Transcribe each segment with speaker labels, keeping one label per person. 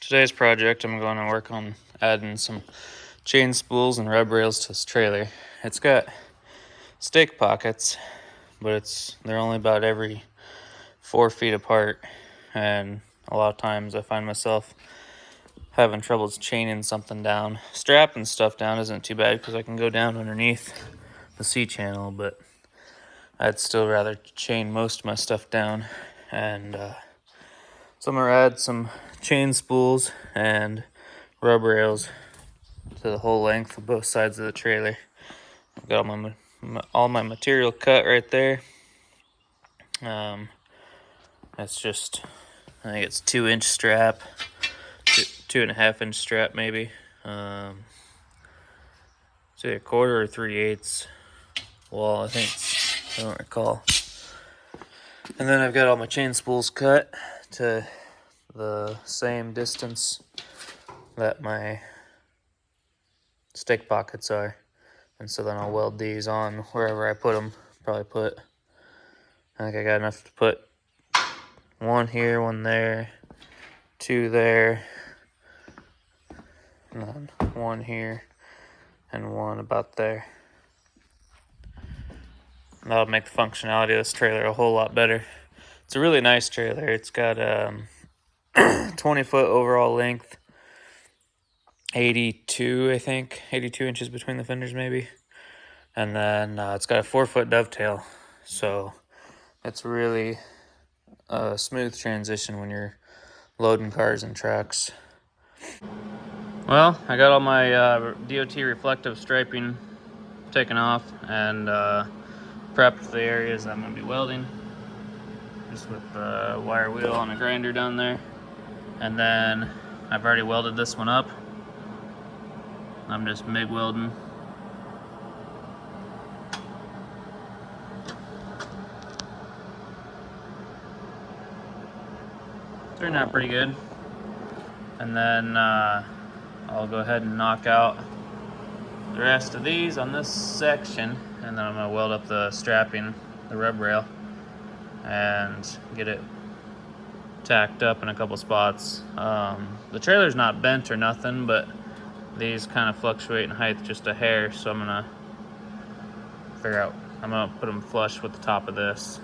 Speaker 1: Today's project, I'm going to work on adding some chain spools and rub rails to this trailer. It's got stake pockets, but they're only about every 4 feet apart, and a lot of times I find myself having troubles chaining something down. Strapping stuff down isn't too bad because I can go down underneath the C-channel, but I'd still rather chain most of my stuff down. And so I'm going to add some chain spools and rub rails to the whole length of both sides of the trailer. I've got all my material cut right there. That's just, I think it's 2-inch strap, 2.5-inch strap maybe. It's either 1/4 or 3/8 wall, I don't recall. And then I've got all my chain spools cut to the same distance that my stake pockets are, and so then I'll weld these on wherever I put them. I think I got enough to put one here, one there, 2 there, and then 1 here, and 1 about there. That'll make the functionality of this trailer a whole lot better. It's a really nice trailer. It's got 20-foot overall length, 82 inches between the fenders maybe, and then it's got a 4-foot dovetail, so it's really a smooth transition when you're loading cars and trucks. Well, I got all my DOT reflective striping taken off and prepped the areas I'm going to be welding, just with the wire wheel and a grinder down there. And then I've already welded this one up. I'm just MIG welding. Turned out pretty good. And then I'll go ahead and knock out the rest of these on this section, and then I'm going to weld up the strapping, the rub rail, and get it tacked up in a couple spots. The trailer's not bent or nothing, but these kind of fluctuate in height just a hair, so I'm going to put them flush with the top of this.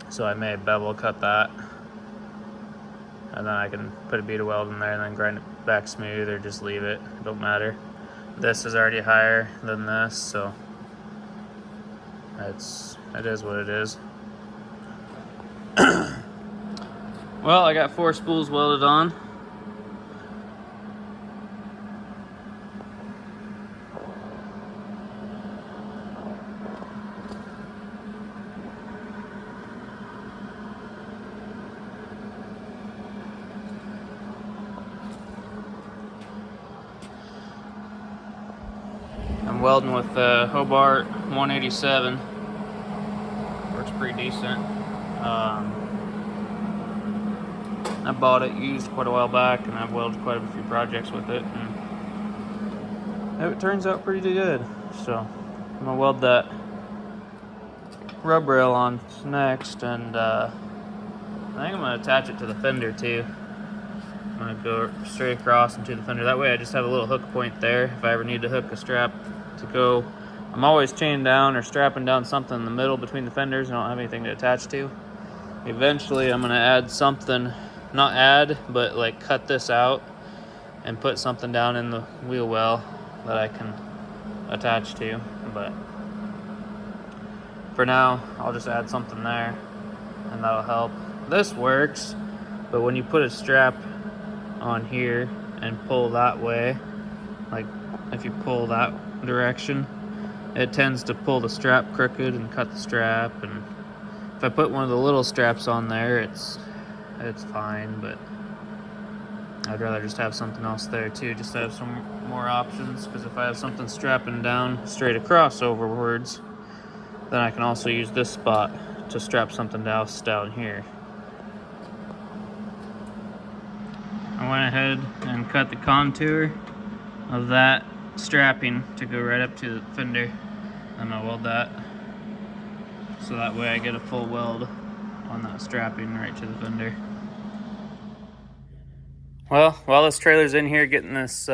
Speaker 1: So I may bevel cut that, and then I can put a bead of weld in there and then grind it back smooth, or just leave it. It don't matter. This is already higher than this, so it is what it is. Well, I got 4 spools welded on. I'm welding with the Hobart 187. Works pretty decent. I bought it used quite a while back, and I've welded quite a few projects with it, and it turns out pretty good. So I'm gonna weld that rub rail on next, and I think I'm gonna attach it to the fender too. I'm gonna go straight across into the fender. That way I just have a little hook point there if I ever need to hook a strap to go. I'm always chaining down or strapping down something in the middle between the fenders. I don't have anything to attach to. Eventually I'm gonna add something, not add, but like cut this out and put something down in the wheel well that I can attach to. But for now, I'll just add something there, and that'll help. This works, but when you put a strap on here and pull that way, like if you pull that direction, it tends to pull the strap crooked and cut the strap. And if I put one of the little straps on there, it's fine, but I'd rather just have something else there too, just to have some more options, because if I have something strapping down straight across overwards, then I can also use this spot to strap something else down here. I went ahead and cut the contour of that strapping to go right up to the fender. I'm gonna weld that, so that way I get a full weld on that strapping right to the fender. Well, while this trailer's in here getting this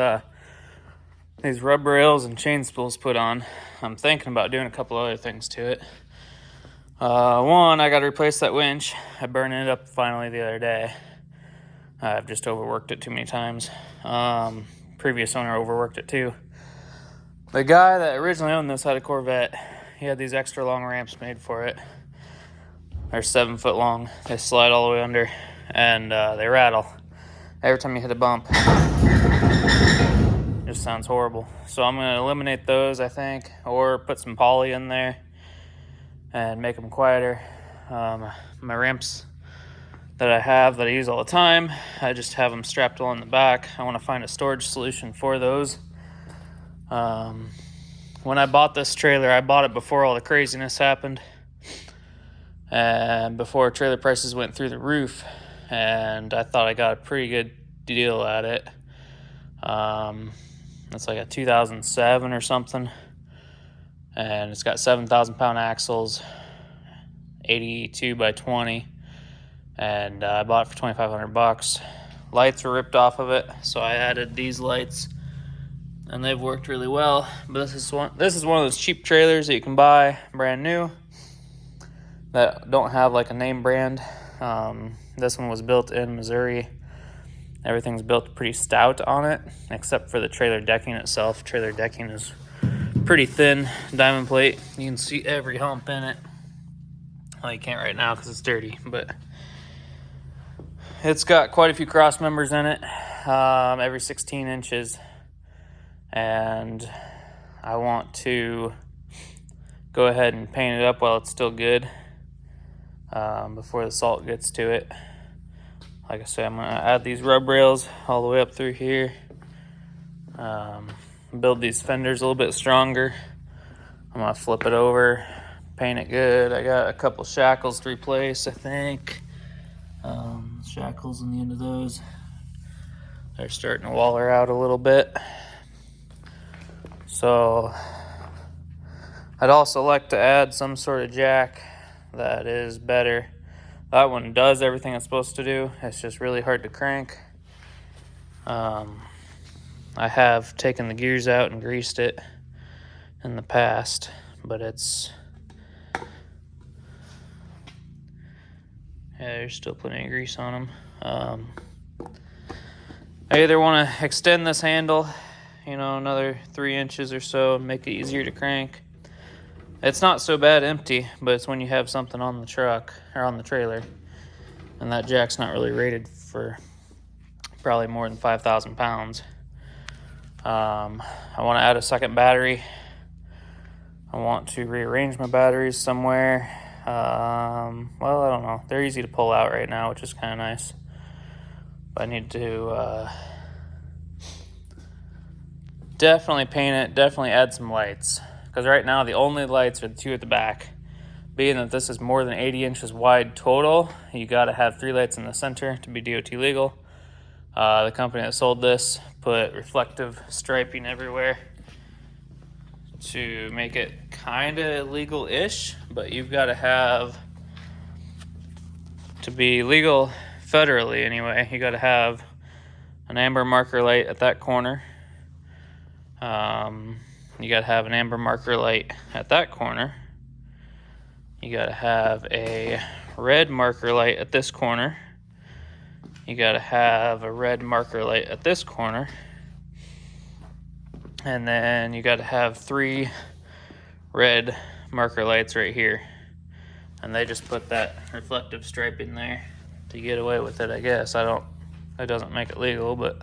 Speaker 1: these rub rails and chain spools put on, I'm thinking about doing a couple other things to it. One, I got to replace that winch. I burned it up finally the other day. I've just overworked it too many times. Previous owner overworked it too. The guy that originally owned this had a Corvette. He had these extra long ramps made for it. They're 7 foot long. They slide all the way under, and they rattle every time you hit a bump. It just sounds horrible. So I'm going to eliminate those, I think, or put some poly in there and make them quieter. My ramps that I have that I use all the time, I just have them strapped along the back. I want to find a storage solution for those. When I bought this trailer, I bought it before all the craziness happened and before trailer prices went through the roof, and I thought I got a pretty good deal at it. It's like a 2007 or something, and it's got 7,000 pound axles, 82 by 20, and I bought it for $2,500. Lights were ripped off of it, so I added these lights, and they've worked really well. But this is one of those cheap trailers that you can buy brand new that don't have like a name brand. This one was built in Missouri. Everything's built pretty stout on it, except for the trailer decking itself. Trailer decking is pretty thin diamond plate. You can see every hump in it. Well, you can't right now because it's dirty, but it's got quite a few cross members in it, every 16 inches. And I want to go ahead and paint it up while it's still good, before the salt gets to it. Like I said, I'm going to add these rub rails all the way up through here. Build these fenders a little bit stronger. I'm going to flip it over, paint it good. I got a couple shackles to replace, I think. Shackles on the end of those. They're starting to waller out a little bit. So I'd also like to add some sort of jack that is better. That one does everything it's supposed to do. It's just really hard to crank. I have taken the gears out and greased it in the past, but it's... yeah, there's still plenty of grease on them. I either want to extend this handle, another 3 inches or so, and make it easier to crank. It's not so bad empty, but it's when you have something on the truck or on the trailer, and that jack's not really rated for probably more than 5,000 pounds. I want to add a second battery. I want to rearrange my batteries somewhere. Well, I don't know. They're easy to pull out right now, which is kind of nice. But I need to definitely paint it, definitely add some lights. Because right now the only lights are the two at the back. Being that this is more than 80 inches wide total, you got to have 3 lights in the center to be DOT legal. The company that sold this put reflective striping everywhere to make it kind of legal-ish, but you've got to have, to be legal federally anyway, you got to have an amber marker light at that corner. You got to have an amber marker light at that corner. You got to have a red marker light at this corner. You got to have a red marker light at this corner. And then you got to have 3 red marker lights right here. And they just put that reflective stripe in there to get away with it, I guess. It doesn't make it legal, but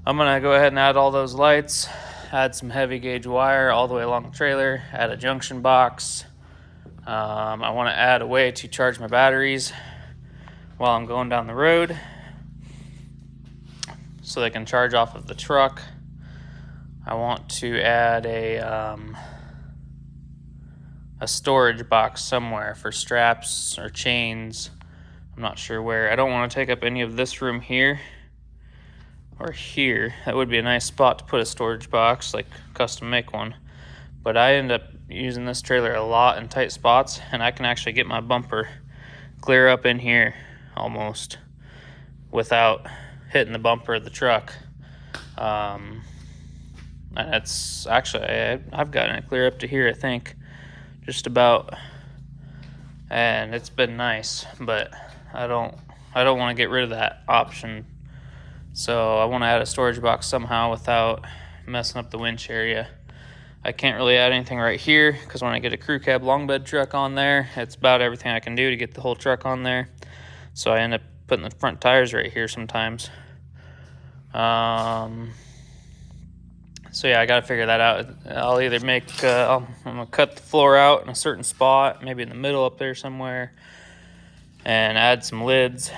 Speaker 1: I'm gonna go ahead and add all those lights, add some heavy gauge wire all the way along the trailer, add a junction box. I want to add a way to charge my batteries while I'm going down the road so they can charge off of the truck. I want to add a storage box somewhere for straps or chains. I'm not sure where. I don't want to take up any of this room here or here. That would be a nice spot to put a storage box, like custom make one. But I end up using this trailer a lot in tight spots, and I can actually get my bumper clear up in here almost without hitting the bumper of the truck. And it's actually, I've gotten it clear up to here, I think, just about. And it's been nice, but I don't want to get rid of that option. So I want to add a storage box somehow without messing up the winch area. I can't really add anything right here because when I get a crew cab long bed truck on there, it's about everything I can do to get the whole truck on there. So I end up putting the front tires right here sometimes. So yeah, I gotta figure that out. I'll either make, I'm gonna cut the floor out in a certain spot, maybe in the middle up there somewhere, and add some lids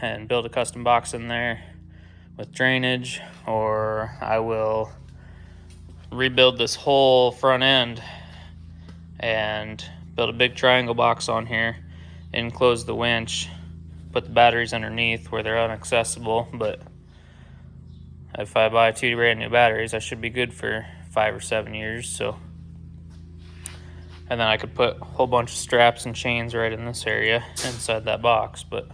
Speaker 1: and build a custom box in there with drainage, or I will rebuild this whole front end and build a big triangle box on here, enclose the winch, put the batteries underneath where they're inaccessible. But if I buy 2 brand new batteries, I should be good for 5 or 7 years. So, and then I could put a whole bunch of straps and chains right in this area inside that box. But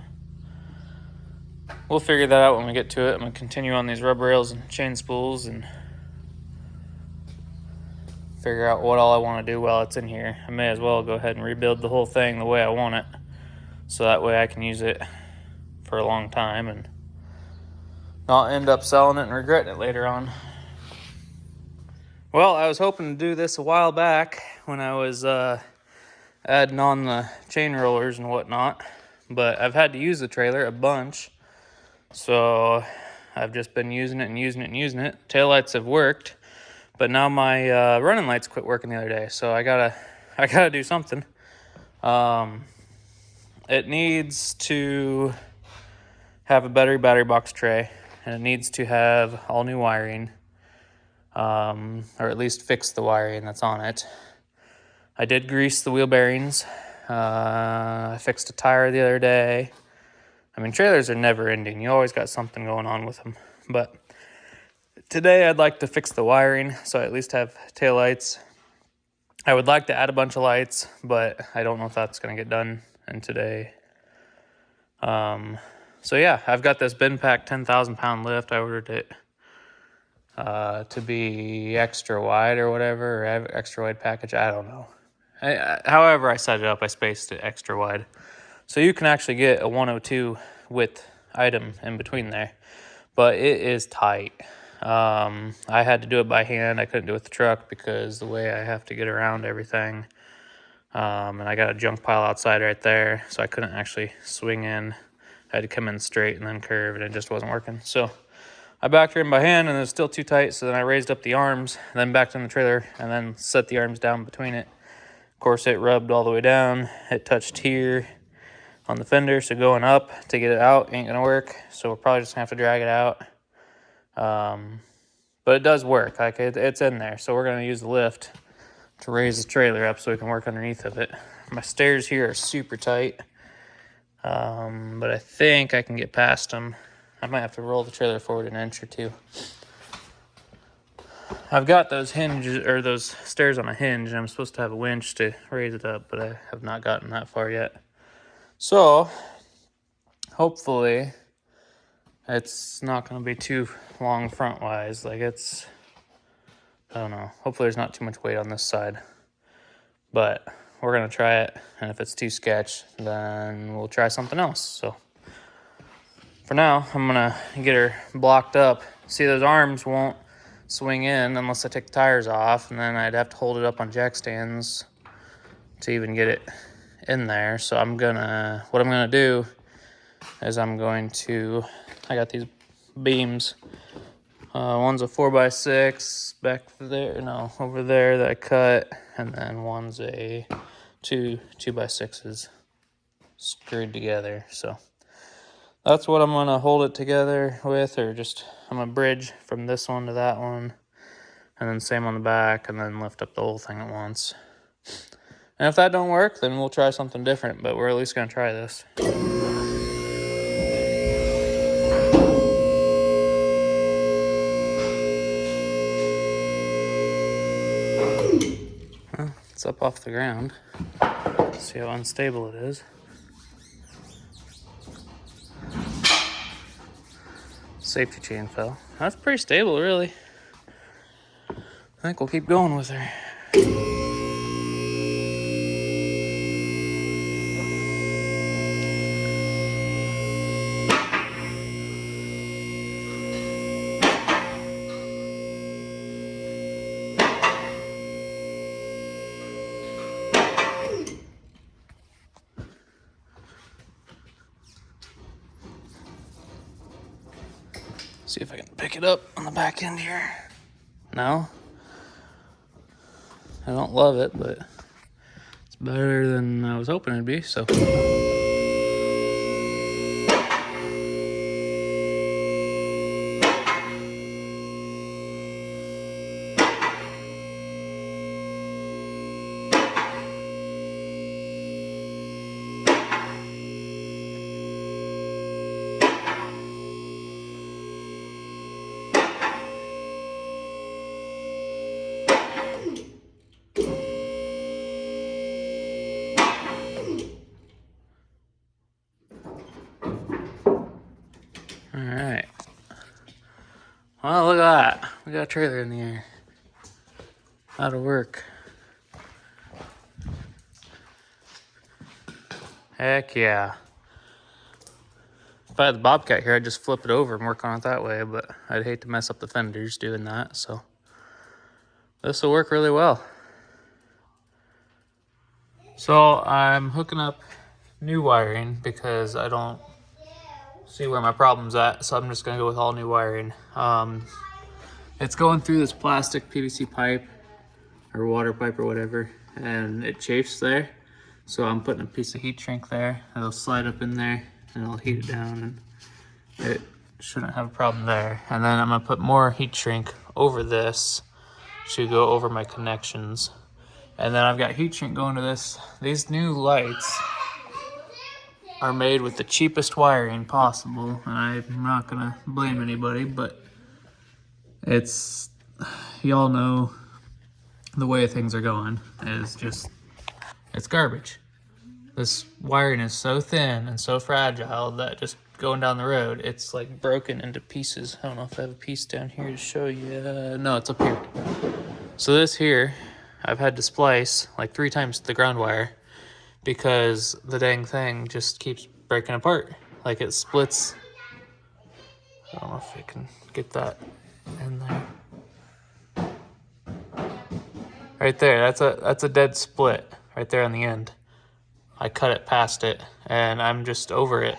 Speaker 1: we'll figure that out when we get to it. I'm gonna continue on these rub rails and chain spools and figure out what all I want to do while it's in here. I may as well go ahead and rebuild the whole thing the way I want it, so that way I can use it for a long time and not end up selling it and regretting it later on. Well, I was hoping to do this a while back when I was adding on the chain rollers and whatnot, but I've had to use the trailer a bunch, so I've just been using it and using it and using it. Taillights have worked, but now my running lights quit working the other day, so I gotta do something. It needs to have a battery box tray, and it needs to have all new wiring, or at least fix the wiring that's on it. I did grease the wheel bearings. I fixed a tire the other day. I mean, trailers are never ending. You always got something going on with them. But today I'd like to fix the wiring, so I at least have taillights. I would like to add a bunch of lights, but I don't know if that's going to get done in today. So yeah, I've got this bin pack 10,000 pound lift. I ordered it to be extra wide or whatever, or have extra wide package. I don't know. However I set it up, I spaced it extra wide. So you can actually get a 102 width item in between there, but it is tight. I had to do it by hand. I couldn't do it with the truck because the way I have to get around everything. And I got a junk pile outside right there, so I couldn't actually swing in. I had to come in straight and then curve, and it just wasn't working. So I backed her in by hand, and it was still too tight, so then I raised up the arms, then backed in the trailer, and then set the arms down between it. Of course, it rubbed all the way down. It touched here on the fender, so going up to get it out ain't gonna work, so we're probably just gonna have to drag it out. But it does work. Like it's in there, so we're gonna use the lift to raise the trailer up so we can work underneath of it. My stairs here are super tight, but I think I can get past them. I might have to roll the trailer forward an inch or two. I've got those hinges, or those stairs on a hinge, and I'm supposed to have a winch to raise it up, but I have not gotten that far yet. So hopefully it's not going to be too long front wise. Like I don't know. Hopefully there's not too much weight on this side, but we're going to try it. And if it's too sketch, then we'll try something else. So for now, I'm going to get her blocked up. See, those arms won't swing in unless I take the tires off, and then I'd have to hold it up on jack stands to even get it in there. So what I'm gonna do is I got these beams. One's a 4x6 back there, over there that I cut, and then one's a two 2x6s screwed together. So that's what I'm gonna hold it together with, or just I'm gonna bridge from this one to that one, and then same on the back, and then lift up the whole thing at once. And if that don't work, then we'll try something different, but we're at least gonna try this. Well, it's up off the ground. See how unstable it is. safety chain fell. That's pretty stable, really. I think we'll keep going with her. See if I can pick it up on the back end here. No. I don't love it, but it's better than I was hoping it'd be, so. All right. Well, look at that. We got a trailer in the air. That'll work. Heck yeah. If I had the Bobcat here, I'd just flip it over and work on it that way, but I'd hate to mess up the fenders doing that, so this will work really well. So I'm hooking up new wiring because I don't see where my problem's at, so I'm just gonna go with all new wiring. It's going through this plastic PVC pipe or water pipe or whatever, and it chafes there. So I'm putting a piece of heat shrink there. It'll slide up in there and it'll heat it down, and it shouldn't have a problem there. And then I'm gonna put more heat shrink over this to go over my connections. And then I've got heat shrink going to this. These new lights are made with the cheapest wiring possible, and I'm not gonna blame anybody, but it's, y'all know the way things are going is just, it's garbage. This wiring is so thin and so fragile that just going down the road, it's like broken into pieces. I don't know if I have a piece down here to show you. No, it's up here. So this here, I've had to splice like 3 times the ground wire because the dang thing just keeps breaking apart. Like it splits. I don't know if I can get that in there. Right there, that's a dead split right there on the end. I cut it past it and I'm just over it.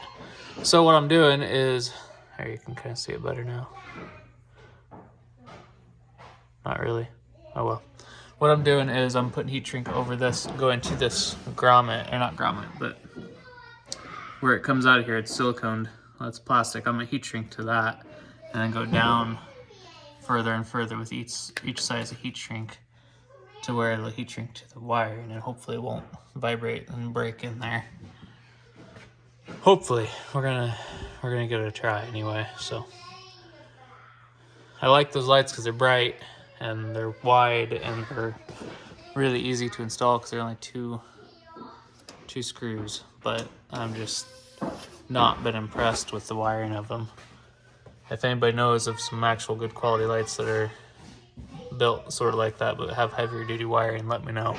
Speaker 1: So what I'm doing is, there you can kind of see it better now. Not really, oh well. What I'm doing is I'm putting heat shrink over this, going to this grommet, or not grommet, but where it comes out of here, it's siliconed. That's plastic. I'm gonna heat shrink to that, and then go down further and further with each size of heat shrink to where it'll heat shrink to the wire, and then hopefully it won't vibrate and break in there. Hopefully, we're gonna give it a try anyway. So I like those lights because they're bright and they're wide and they're really easy to install because they're only two screws, but I'm just not been impressed with the wiring of them. If anybody knows of some actual good quality lights that are built sort of like that but have heavier duty wiring, let me know.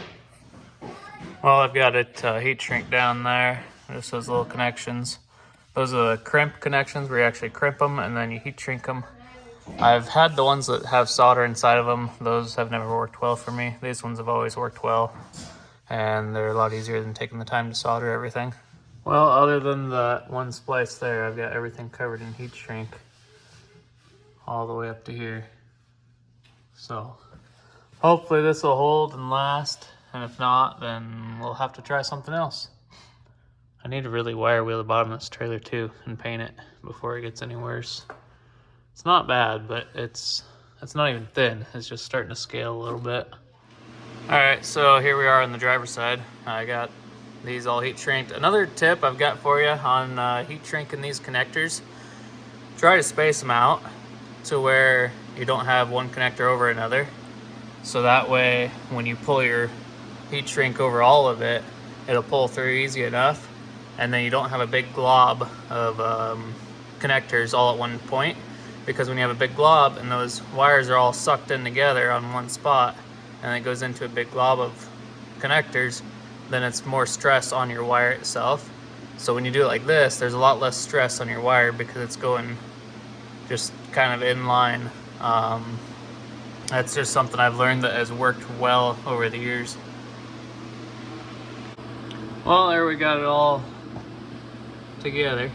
Speaker 1: Well, I've got it heat shrink down there. Just those little connections. Those are the crimp connections where you actually crimp them and then you heat shrink them. I've had the ones that have solder inside of them. Those have never worked well for me. These ones have always worked well, and they're a lot easier than taking the time to solder everything. Well, other than that one splice there, I've got everything covered in heat shrink all the way up to here. So hopefully this will hold and last, and if not, then we'll have to try something else. I need to really wire wheel the bottom of this trailer too and paint it before it gets any worse. It's not bad, but it's not even thin. It's just starting to scale a little bit. All right, so here we are on the driver's side. I got these all heat shrinked. Another tip I've got for you on heat shrinking these connectors, try to space them out to where you don't have one connector over another. So that way, when you pull your heat shrink over all of it, it'll pull through easy enough. And then you don't have a big glob of connectors all at one point. because when you have a big glob and those wires are all sucked in together on one spot and it goes into a big glob of connectors, then it's more stress on your wire itself. So when you do it like this, there's a lot less stress on your wire because it's going just kind of in line. That's just something I've learned that has worked well over the years. Well, there we got it all together.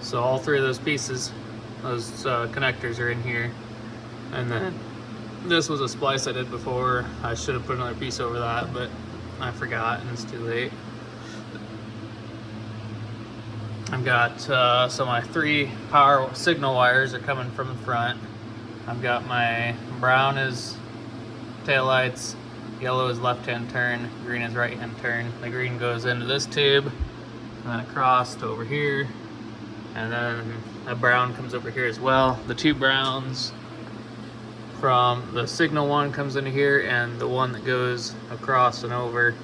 Speaker 1: So all three of those pieces, those connectors are in here. And then this was a splice I did before. I should have put another piece over that, but I forgot and it's too late. I've got, so my 3 power signal wires are coming from the front. I've got my brown is taillights, yellow is left-hand turn, green is right-hand turn. The green goes into this tube, and then across to over here. And then a brown comes over here as well. The 2 browns from the signal one comes into here, and the one that goes across and over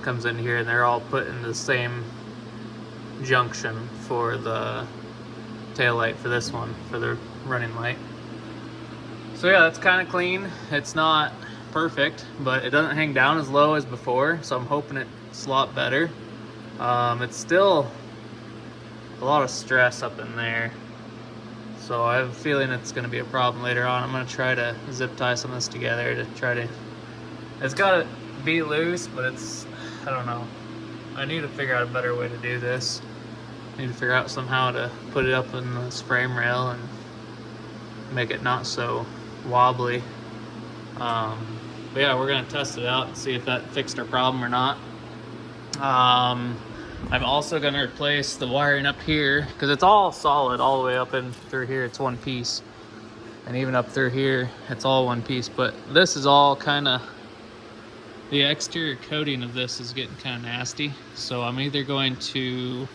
Speaker 1: comes in here, and they're all put in the same junction for the tail light for this one, for the running light. So yeah, that's kind of clean. It's not perfect, but it doesn't hang down as low as before, so I'm hoping it's a lot better. It's still a lot of stress up in there, so I have a feeling it's going to be a problem later on. I'm going to try to zip tie some of this together to try to, it's got to be loose, but it's, I don't know. I need to figure out a better way to do this. I need to figure out somehow to put it up in this frame rail and make it not so wobbly. But yeah, we're going to test it out and see if that fixed our problem or not. I'm also going to replace the wiring up here because it's all solid all the way up and through here. It's one piece, and even up through here it's all one piece, but this is all kind of, the exterior coating of this is getting kind of nasty. So I'm either going to,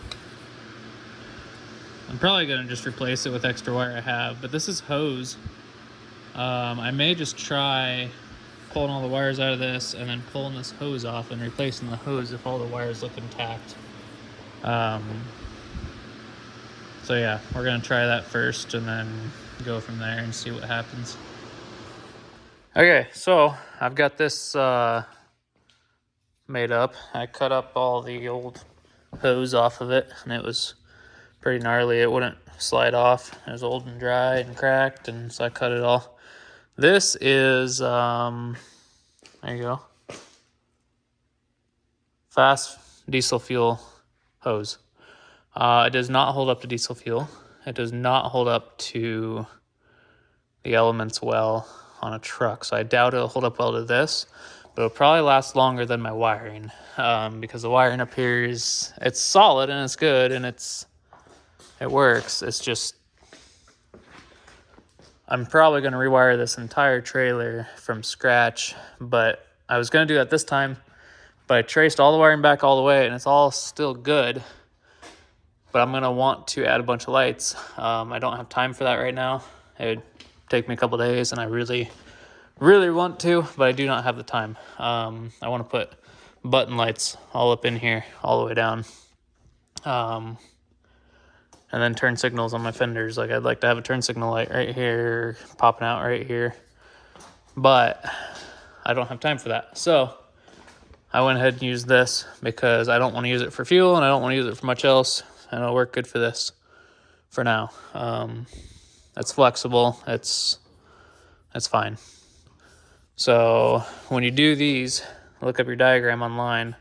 Speaker 1: I'm probably going to just replace it with extra wire I have, but this is hose. I may just try pulling all the wires out of this and then pulling this hose off and replacing the hose if all the wires look intact. So yeah, we're gonna try that first and then go from there and see what happens. Okay, so I've got this made up. I cut up all the old hose off of it, and it was pretty gnarly. It wouldn't slide off. It was old and dry and cracked, and so I cut it all. This is, there you go, fast diesel fuel hose. It does not hold up to diesel fuel. It does not hold up to the elements well on a truck, so I doubt it'll hold up well to this, but it'll probably last longer than my wiring, because the wiring up here is, it's solid and it's good and it works. It's just, I'm probably going to rewire this entire trailer from scratch, but I was going to do that this time, but I traced all the wiring back all the way and it's all still good. But I'm going to want to add a bunch of lights. I don't have time for that right now. It would take me a couple days, and I really, really want to, but I do not have the time. I want to put button lights all up in here, all the way down. And then turn signals on my fenders. Like, I'd like to have a turn signal light right here, popping out right here. But I don't have time for that. So I went ahead and used this because I don't want to use it for fuel, and I don't want to use it for much else. And it'll work good for this for now. It's flexible. It's fine. So when you do these, look up your diagram online.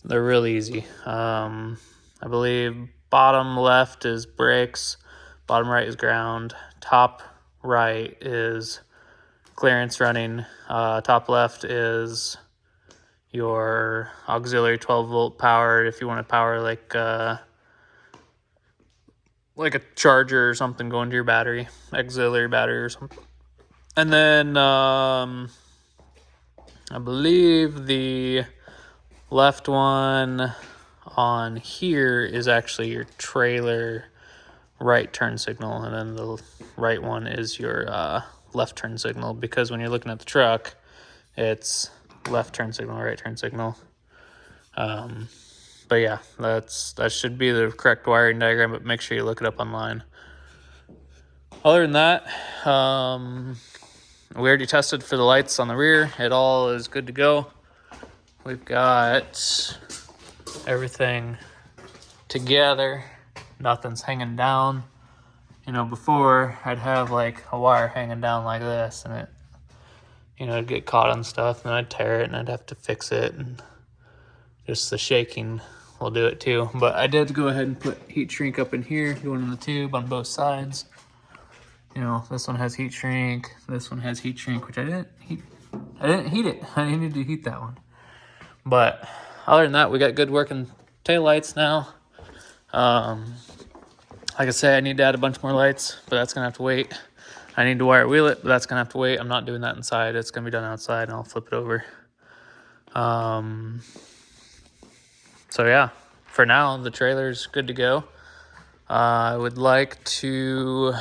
Speaker 1: They're really easy. I believe bottom left is brakes, bottom right is ground, top right is clearance running, top left is your auxiliary 12 volt power if you want to power like a charger or something going to your battery, auxiliary battery or something. And then I believe the left one on here is actually your trailer right turn signal, and then the right one is your left turn signal, because when you're looking at the truck, it's left turn signal, right turn signal. But But yeah, that should be the correct wiring diagram, but make sure you look it up online. Other than that, we already tested for the lights on the rear. It all is good to go. We've got everything together. Nothing's hanging down. You know, before I'd have like a wire hanging down like this, and it, you know, it'd get caught on stuff, and I'd tear it, and I'd have to fix it, and just the shaking will do it too. But I did go ahead and put heat shrink up in here, going in the tube on both sides. You know, this one has heat shrink, this one has heat shrink, which I didn't heat it. I needed to heat that one. But other than that, we got good working taillights now. Like I say, I need to add a bunch more lights, but that's gonna have to wait. I need to wire wheel it, but that's gonna have to wait. I'm not doing that inside. It's gonna be done outside, and I'll flip it over. So yeah, for now, the trailer's good to go. I would like to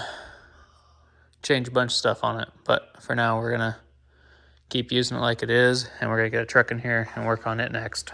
Speaker 1: change a bunch of stuff on it, but for now, we're gonna keep using it like it is, and we're gonna get a truck in here and work on it next.